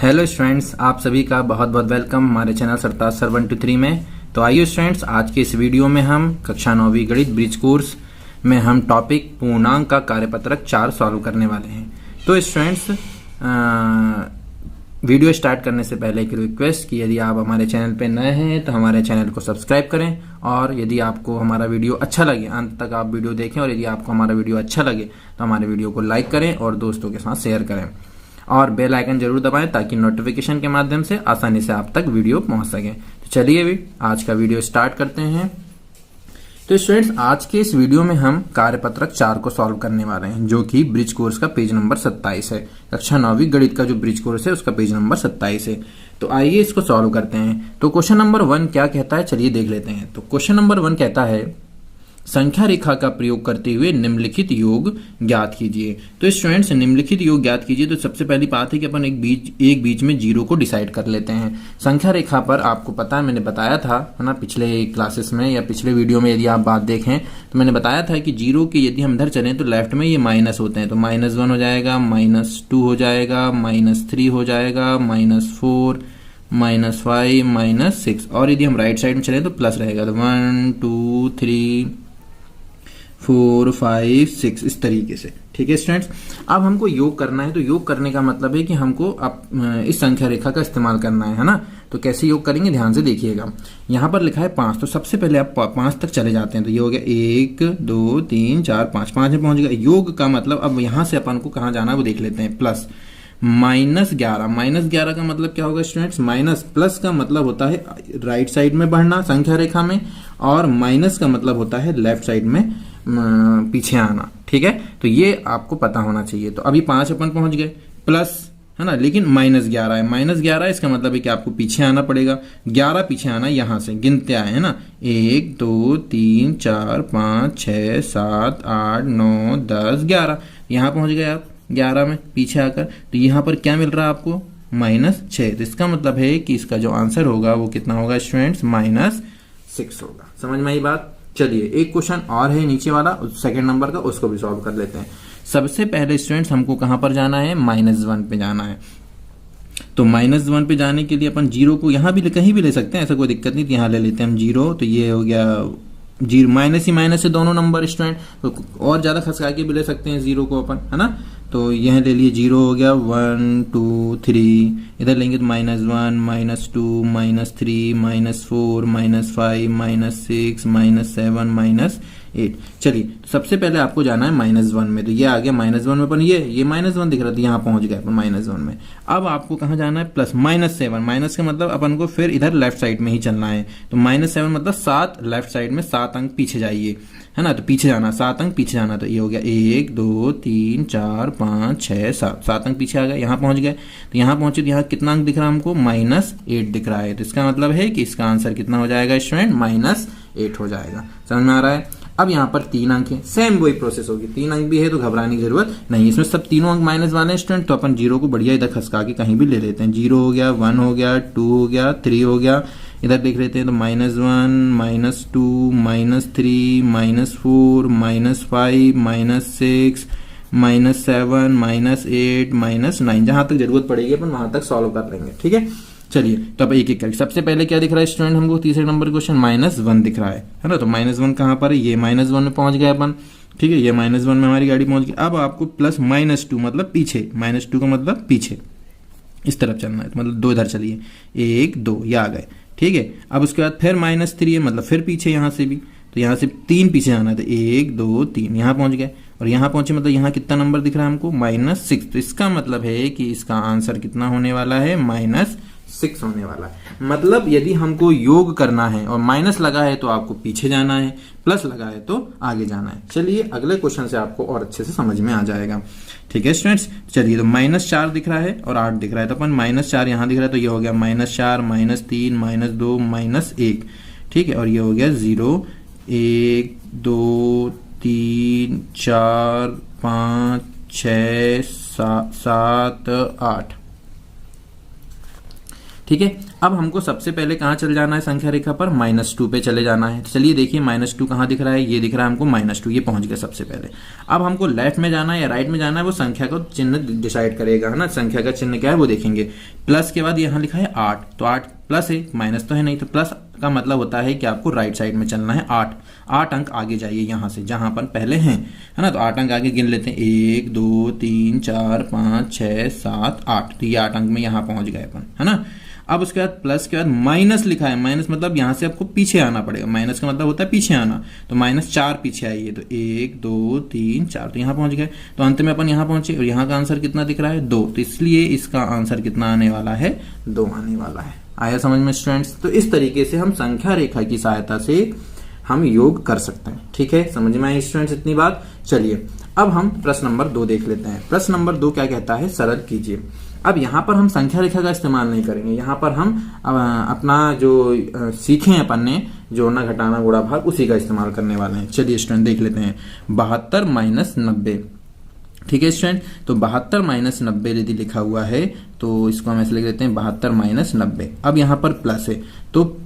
Hello students, आप सभी का बहुत बहुत वेलकम हमारे चैनल सरताज सर 123 में। तो आइए स्टूडेंट्स, आज के इस वीडियो में हम कक्षा 9वीं गणित ब्रिज कोर्स में हम टॉपिक पूर्णांक का कार्यपत्रक 4 सॉल्व करने वाले हैं। तो स्टूडेंट्स, वीडियो स्टार्ट करने से पहले एक रिक्वेस्ट कि यदि आप हमारे चैनल पर नए हैं तो हमारे चैनल को सब्सक्राइब करें, और यदि आपको हमारा वीडियो अच्छा लगे, अंत तक आप वीडियो देखें, और यदि आपको हमारा वीडियो अच्छा लगे तो हमारे वीडियो को लाइक करें और दोस्तों के साथ शेयर करें, और बेल आइकन जरूर दबाएं ताकि नोटिफिकेशन के माध्यम से आसानी से आप तक वीडियो पहुंच सके। तो चलिए भी आज का वीडियो स्टार्ट करते हैं। तो स्टूडेंट्स, आज के इस वीडियो में हम कार्यपत्रक 4 को सॉल्व करने वाले हैं, जो कि ब्रिज कोर्स का पेज नंबर 27 है। कक्षा 9वीं गणित का जो ब्रिज कोर्स है उसका पेज नंबर 27 है। तो आइए इसको सॉल्व करते हैं। तो क्वेश्चन नंबर 1 क्या कहता है, चलिए देख लेते हैं। तो क्वेश्चन नंबर 1 कहता है संख्या रेखा का प्रयोग करते हुए निम्नलिखित योग ज्ञात कीजिए। तो स्टूडेंट्स, निम्नलिखित योग ज्ञात कीजिए। तो सबसे पहली बात है कि अपन एक बीच में जीरो को डिसाइड कर लेते हैं। संख्या रेखा पर आपको पता है, मैंने बताया था है ना, पिछले क्लासेस में या पिछले वीडियो में यदि आप बात देखें तो मैंने बताया था कि जीरो के यदि हम इधर चलें तो लेफ्ट में ये माइनस होते हैं। तो -1 हो जाएगा, -2 हो जाएगा, -3 हो जाएगा, -4, -5, -6, और यदि हम राइट साइड में चलें तो प्लस रहेगा। तो 1 2 3 4 5 6 इस तरीके से। ठीक है स्टूडेंट्स, अब हमको योग करना है। तो योग करने का मतलब है कि हमको अब इस संख्या रेखा का इस्तेमाल करना है ना। तो कैसे योग करेंगे, ध्यान से देखिएगा। यहाँ पर लिखा है 5, तो सबसे पहले आप 5 तक चले जाते हैं। तो ये हो गया 1 2 3 4 5 में पहुंच गया। योग का मतलब अब यहाँ से अपन को कहाँ जाना है वो देख लेते हैं। प्लस -11 का मतलब क्या होगा स्टूडेंट्स, माइनस। प्लस का मतलब होता है राइट साइड में बढ़ना संख्या रेखा में, और माइनस का मतलब होता है लेफ्ट साइड में पीछे आना। ठीक है, तो ये आपको पता होना चाहिए। तो अभी 5 अपन पहुंच गए, प्लस है ना, लेकिन -11 है। -11 इसका मतलब है कि आपको पीछे आना पड़ेगा। 11 पीछे आना, यहां से गिनते आए है ना, 1 2 3 4 5 6 7 8 9 10 11। यहां पहुंच गए आप 11 में पीछे आकर। तो यहां पर क्या मिल रहा है आपको, -6। तो इसका मतलब है कि इसका जो आंसर होगा वो कितना होगा स्टूडेंट्स, -6 होगा। समझ में आई बात। चलिए एक क्वेश्चन और है नीचे वाला, सेकंड नंबर का, उसको भी सॉल्व कर लेते हैं। सबसे पहले स्टूडेंट्स हमको कहां पर जाना है, -1 पे जाना है। तो -1 पे जाने के लिए अपन जीरो को यहां भी कहीं भी ले सकते हैं, ऐसा कोई दिक्कत नहीं। यहां ले लेते हैं हम जीरो। तो ये हो गया जीरो, माइनस ही माइनस से दोनों नंबर स्टूडेंट, तो और ज्यादा खसका के भी ले सकते हैं जीरो को अपन, है ना। तो यह ले लिए, जीरो हो गया 1 2 3, इधर लेंगे तो -1 -2 -3 -4 -5 -6 -7 -8। चलिए सबसे पहले आपको जाना है -1 में। तो ये आ गया -1 में, अपन ये -1 दिख रहा था, यहाँ पहुंच गया अपन -1 में। अब आपको कहाँ जाना है, प्लस -7। माइनस का मतलब अपन को फिर इधर लेफ्ट साइड में ही चलना है। तो -7 मतलब 7, लेफ्ट साइड में 7 अंक पीछे जाइए, है ना। तो पीछे जाना, 7 अंक पीछे जाना। तो ये हो गया 1 2 3 4 5 6 7 अंक पीछे आ गए, यहाँ पहुंच गए। तो यहाँ पहुंचे तो यहाँ कितना अंक दिख रहा है हमको, -8 दिख रहा है। तो इसका मतलब है कि इसका आंसर कितना हो जाएगा स्टूडेंट, -8 हो जाएगा। समझ में आ रहा है। अब यहाँ पर 3 अंक है, सेम वही प्रोसेस होगी। 3 अंक भी है तो घबराने की जरूरत नहीं, इसमें सब तीनों अंक माइनस वाले हैं स्टूडेंट। तो अपन जीरो को बढ़िया इधर खसका के कहीं भी ले लेते हैं। 0 हो गया, 1 हो गया, 2 हो गया, 3 हो गया। इधर देख लेते हैं तो -1 -2 -3 -4 -5 -6 -7 -8 -9, जहां तक जरूरत पड़ेगी अपन वहां तक सॉल्व कर लेंगे। ठीक है, चलिए तो अब एक एक करके। सबसे पहले क्या दिख रहा है स्टूडेंट हमको, तीसरे नंबर क्वेश्चन, -1 दिख रहा है ना। तो -1 कहां पर है, ये -1 में पहुंच गए अपन। ठीक है, ये -1 में हमारी गाड़ी पहुंच गई। अब आपको प्लस -2 मतलब पीछे, -2 का मतलब पीछे इस तरफ चलना है। तो मतलब 2 इधर चलिए, 1 2, ये आ गए। ठीक है, अब उसके बाद फिर -3 है, मतलब फिर पीछे यहाँ से भी। तो यहाँ से 3 पीछे जाना है। तो 1 2 3, यहाँ पहुंच गए। और यहाँ पहुंचे मतलब यहाँ कितना नंबर दिख रहा है हमको, -6। तो इसका मतलब है कि इसका आंसर कितना होने वाला है, -6 होने वाला है। मतलब यदि हमको योग करना है और माइनस लगा है तो आपको पीछे जाना है, प्लस लगा है तो आगे जाना है। चलिए अगले क्वेश्चन से आपको और अच्छे से समझ में आ जाएगा। ठीक है स्टूडेंट्स, चलिए तो -4 दिख रहा है और 8 दिख रहा है। तो अपन -4 यहाँ दिख रहा है, तो ये हो गया -4 -3 -2 -1। ठीक है, और ये हो गया 0 1 2 3 4 5 6 7 8। ठीक है। अब हमको सबसे पहले कहाँ चल जाना है संख्या रेखा पर, -2 पे चले जाना है। तो चलिए देखिए -2 कहाँ दिख रहा है, ये दिख रहा है हमको -2, ये पहुंच गया सबसे पहले। अब हमको लेफ्ट में जाना है या राइट में जाना है, वो संख्या को चिन्ह डिसाइड करेगा, है ना। संख्या का चिन्ह क्या है वो देखेंगे। प्लस के बाद यहाँ लिखा है 8, तो 8 प्लस है, माइनस तो है नहीं, तो प्लस का मतलब होता है कि आपको राइट साइड में चलना है। 8 अंक आगे जाइए यहाँ से जहां पर पहले हैं, है ना। तो 8 अंक आगे गिन लेते हैं, 1 2 3 4 5 6 7 8, तो ये 8 अंक में यहाँ पहुंच गए अपन, है ना। अब उसके बाद प्लस के बाद माइनस लिखा है, माइनस मतलब यहाँ से आपको पीछे आना पड़ेगा, माइनस का मतलब होता है पीछे आना, तो -4 पीछे आइए, तो 1 2 3 4, तो यहाँ पहुंच गए। तो अंत में अपन यहाँ पहुंचे और यहाँ का आंसर कितना दिख रहा है 2, तो इसलिए इसका आंसर कितना आने वाला है 2 आने वाला है। आया समझ में स्टूडेंट्स। तो इस तरीके से हम संख्या रेखा की सहायता से हम योग कर सकते हैं, ठीक है। समझ में आई स्टूडेंट्स इतनी बात। चलिए अब हम प्रश्न नंबर 2 देख लेते हैं। प्रश्न नंबर 2 क्या कहता है, सरल कीजिए। अब यहाँ पर हम संख्या रेखा का इस्तेमाल नहीं करेंगे, यहाँ पर हम अपना जो सीखे हैं अपन ने जोड़ना घटाना गुणा भाग, उसी का इस्तेमाल करने वाले हैं। चलिए स्टूडेंट देख लेते हैं, 72 - 90, ठीक है स्टूडेंट। तो 72 - 90 यदि लिखा हुआ है तो इसको हम ऐसे लिख देते हैं 72 - 90। अब यहाँ पर प्लस है, तो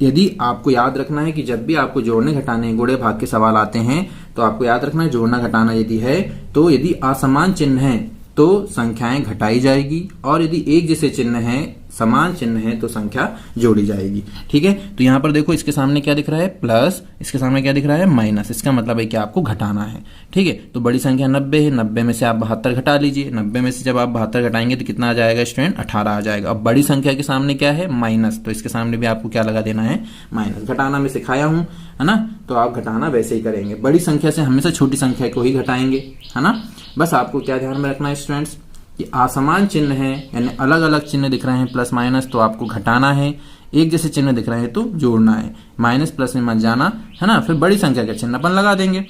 यदि आपको याद रखना है कि जब भी आपको जोड़ने घटाने गुणे भाग के सवाल आते हैं तो आपको याद रखना है जोड़ना घटाना यदि है तो यदि असमान चिन्ह है तो संख्याएं घटाई जाएगी, और यदि एक जैसे चिन्ह है, समान चिन्ह है, तो संख्या जोड़ी जाएगी, ठीक है। तो यहां पर देखो इसके सामने क्या दिख रहा है प्लस, इसके सामने क्या दिख रहा है माइनस, इसका मतलब है कि आपको घटाना है, ठीक है। तो बड़ी संख्या 90 है, 90 में से आप 72 घटा लीजिए, 90 में से जब आप 72 घटाएंगे तो कितना आ जाएगा स्टूडेंट 18 आ जाएगा। अब बड़ी संख्या के सामने क्या है माइनस, तो इसके सामने भी आपको क्या लगा देना है माइनस। घटाना मैं सिखाया हूं, है ना, तो आप घटाना वैसे ही करेंगे, बड़ी संख्या से हमेशा छोटी संख्या को ही घटाएंगे, है ना। बस आपको क्या ध्यान में रखना है स्टूडेंट्स कि असमान चिन्ह है यानी अलग अलग चिन्ह दिख रहे हैं प्लस माइनस, तो आपको घटाना है, एक जैसे चिन्ह दिख रहे हैं तो जोड़ना है, माइनस प्लस में मत जाना, है ना। फिर बड़ी संख्या का चिन्ह अपन लगा देंगे।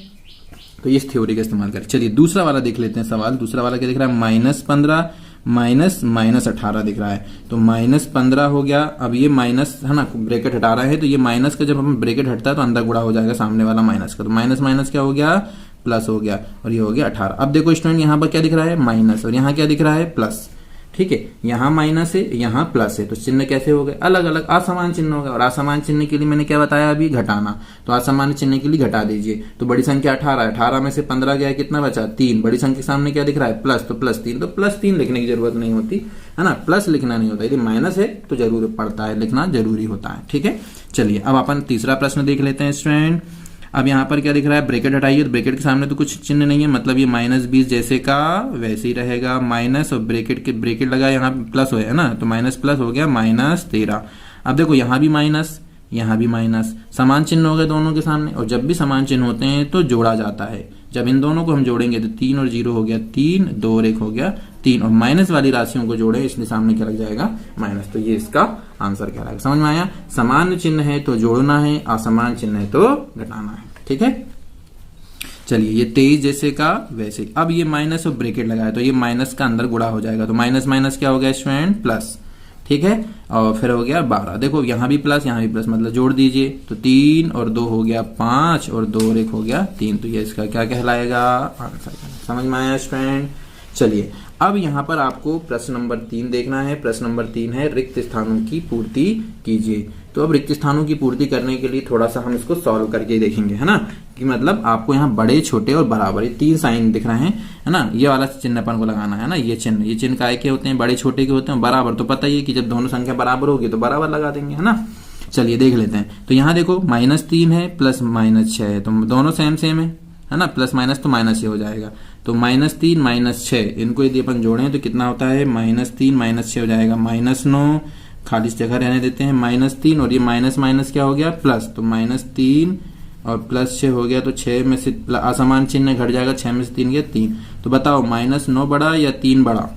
तो इस थ्योरी का इस्तेमाल करें। चलिए दूसरा वाला देख लेते हैं सवाल। दूसरा वाला क्या दिख रहा है -15 -18 दिख रहा है, तो -15 हो गया। अब ये माइनस है ना, ब्रैकेट हटा रहा है, तो ये माइनस का जब हम ब्रैकेट हटता है तो अंदर गुणा हो जाएगा सामने वाला माइनस का, तो माइनस माइनस क्या हो गया प्लस हो गया, और ये हो गया 18। अब देखो स्टूडेंट यहाँ पर क्या दिख रहा है माइनस, और यहाँ क्या दिख रहा है प्लस, ठीक है। यहाँ माइनस है, यहाँ प्लस है, तो चिन्ह कैसे हो गए अलग अलग, असमान चिन्ह हो गए। और असमान चिन्ह के लिए मैंने क्या बताया अभी घटाना, तो असमान चिन्ह के लिए घटा दीजिए। तो बड़ी संख्या 18 है, 18 में से 15 गया, कितना बचा 3। बड़ी संख्या के सामने क्या दिख रहा है प्लस, तो +3, तो +3 लिखने की जरूरत नहीं होती, है ना, प्लस लिखना नहीं होता। यदि माइनस है तो जरूर पड़ता है, लिखना जरूरी होता है, ठीक है। चलिए अब अपन तीसरा प्रश्न देख लेते हैं स्टूडेंट। अब यहाँ पर क्या दिख रहा है ब्रैकेट हटाइए, तो ब्रैकेट के सामने तो कुछ चिन्ह नहीं है, मतलब ये -20 जैसे का वैसे ही रहेगा, माइनस और ब्रैकेट लगा यहाँ प्लस है ना, तो माइनस प्लस हो गया -13। अब देखो यहाँ भी माइनस, यहाँ भी माइनस, समान चिन्ह हो गए दोनों के सामने, और जब भी समान चिन्ह होते हैं तो जोड़ा जाता है। जब इन दोनों को हम जोड़ेंगे तो 3 और 0 हो गया 3, 2 और 1 हो गया 3, और माइनस वाली राशियों को जोड़े इसलिए सामने क्या लग जाएगा माइनस। तो ये इसका आंसर क्या रहेगा, समझ में आया। समान चिन्ह है तो जोड़ना है, असमान चिन्ह है तो घटाना है, ठीक है। चलिए ये 23 जैसे का वैसे। अब ये माइनस और ब्रैकेट लगाया तो ये माइनस का अंदर गुणा हो जाएगा, तो माइनस माइनस क्या हो गया स्टूडेंट प्लस, ठीक है। और फिर हो गया 12। देखो यहाँ भी प्लस यहाँ भी प्लस, मतलब जोड़ दीजिए, तो 3 और 2 हो गया 5, और 2 और 1 हो गया 3, तो ये इसका क्या कहलाएगा आंसर। समझ में आया स्टूडेंट। चलिए अब यहाँ पर आपको प्रश्न नंबर 3 देखना है। प्रश्न नंबर 3 है रिक्त स्थानों की पूर्ति कीजिए। तो अब रिक्त स्थानों की पूर्ति करने के लिए थोड़ा सा हम इसको सॉल्व करके देखेंगे, है ना, कि मतलब आपको यहाँ बड़े छोटे और बराबर ये 3 साइन दिख रहे हैं, है ना। ये वाला चिन्ह अपन को लगाना है ना, ये चिन्ह काय के होते हैं बड़े छोटे के होते हैं, बराबर तो पता ही है कि जब दोनों संख्या बराबर होगी तो बराबर लगा देंगे, है ना। चलिए देख लेते हैं। तो यहाँ देखो -3 है प्लस -6 है, तो दोनों सेम सेम है ना, प्लस माइनस तो माइनस ही हो जाएगा। तो -3 -6 इनको यदि अपन जोड़ें तो कितना होता है -3 -6 हो जाएगा -9, खाली जगह रहने देते हैं -3, और ये माइनस माइनस क्या हो गया प्लस, तो -3 और +6 हो गया, तो 6 में से असमान चिन्ह घट जाएगा, 6 में से 3 गया 3। तो बताओ -9 बड़ा या 3 बड़ा,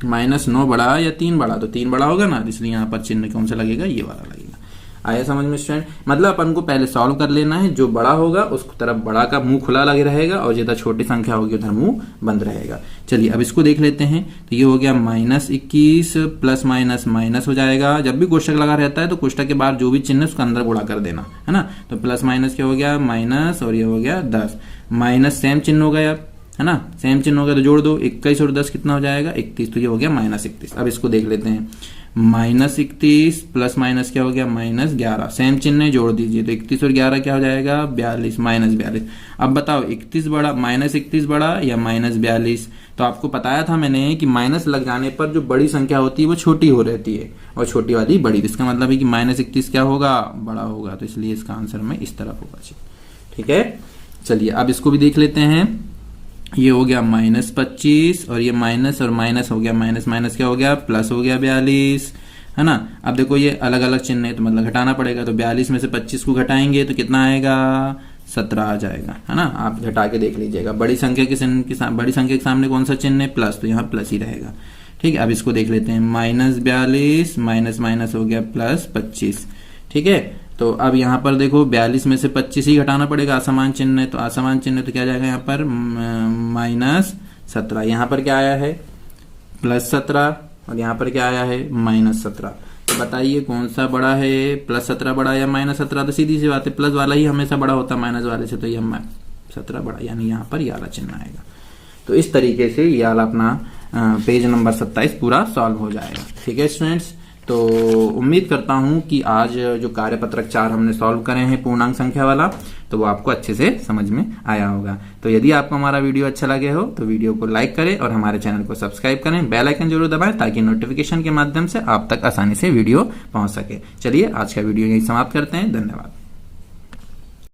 -9 बड़ा या 3 बड़ा, तो 3 बड़ा होगा ना, इसलिए यहाँ पर चिन्ह कौन सा लगेगा ये वाला लगेगा। आया समझ में स्टूडेंट। मतलब अपन को पहले सॉल्व कर लेना है, जो बड़ा होगा उस तरफ बड़ा का मुंह खुला लगे रहेगा, और जितना छोटी संख्या होगी उधर मुंह बंद रहेगा। चलिए अब इसको देख लेते हैं। तो ये हो गया -21 प्लस माइनस माइनस हो जाएगा। जब भी कोष्टक लगा रहता है तो कोष्टक के बाहर जो भी चिन्ह उसका अंदर गुणा कर देना, है ना। तो प्लस माइनस क्या हो गया माइनस, और ये हो गया 10, माइनस सेम चिन्ह हो गया, है ना, सेम चिन्ह हो गया तो जोड़ दो, 21 और 10 कितना हो जाएगा 31, तो ये हो गया -31। अब इसको देख लेते हैं, -31 प्लस माइनस क्या हो गया -11, सेम चिन्ह है जोड़ दीजिए, तो 31 और 11 क्या हो जाएगा 42, -42। अब बताओ 31 बड़ा -31 बड़ा या -42, तो आपको बताया था मैंने कि माइनस लग जाने पर जो बड़ी संख्या होती है वो छोटी हो रहती है और छोटी वाली बड़ी, इसका मतलब है कि -31 क्या होगा बड़ा होगा, तो इसलिए इसका आंसर में इस तरफ होगा। ठीक है, चलिए अब इसको भी देख लेते हैं। ये हो गया -25 और ये माइनस और माइनस हो गया, माइनस क्या हो गया प्लस हो गया 42, है ना। अब देखो ये अलग अलग चिन्ह है तो मतलब घटाना पड़ेगा, तो 42 में से 25 को घटाएंगे तो कितना आएगा 17 आ जाएगा, है ना। आप घटा के देख लीजिएगा, बड़ी संख्या के बड़ी संख्या के सामने कौन सा चिन्ह है प्लस, तो यहाँ प्लस ही रहेगा। ठीक है, अब इसको देख लेते हैं, -42 माइनस हो गया +25। ठीक है, तो अब यहाँ पर देखो 42 में से 25 ही घटाना पड़ेगा, असमान चिन्ह है तो असमान चिन्ह तो क्या जाएगा यहाँ पर -17, यहाँ पर क्या आया है +17 और यहाँ पर क्या आया है -17। तो बताइए कौन सा बड़ा है, +17 बड़ा या -17, तो सीधी सी बात है प्लस वाला ही हमेशा बड़ा होता है माइनस वाले से, तो ये 17 बड़ा, यानी यहाँ पर ये वाला चिन्ह आएगा। तो इस तरीके से ये वाला अपना पेज नंबर 27 पूरा सॉल्व हो जाएगा। ठीक है स्टूडेंट्स, तो उम्मीद करता हूं कि आज जो कार्यपत्रक 4 हमने सॉल्व करे हैं पूर्णांक संख्या वाला, तो वो आपको अच्छे से समझ में आया होगा। तो यदि आपको हमारा वीडियो अच्छा लगे हो तो वीडियो को लाइक करें और हमारे चैनल को सब्सक्राइब करें, बेल आइकन जरूर दबाएं ताकि नोटिफिकेशन के माध्यम से आप तक आसानी से वीडियो पहुंच सके। चलिए आज का वीडियो यही समाप्त करते हैं, धन्यवाद।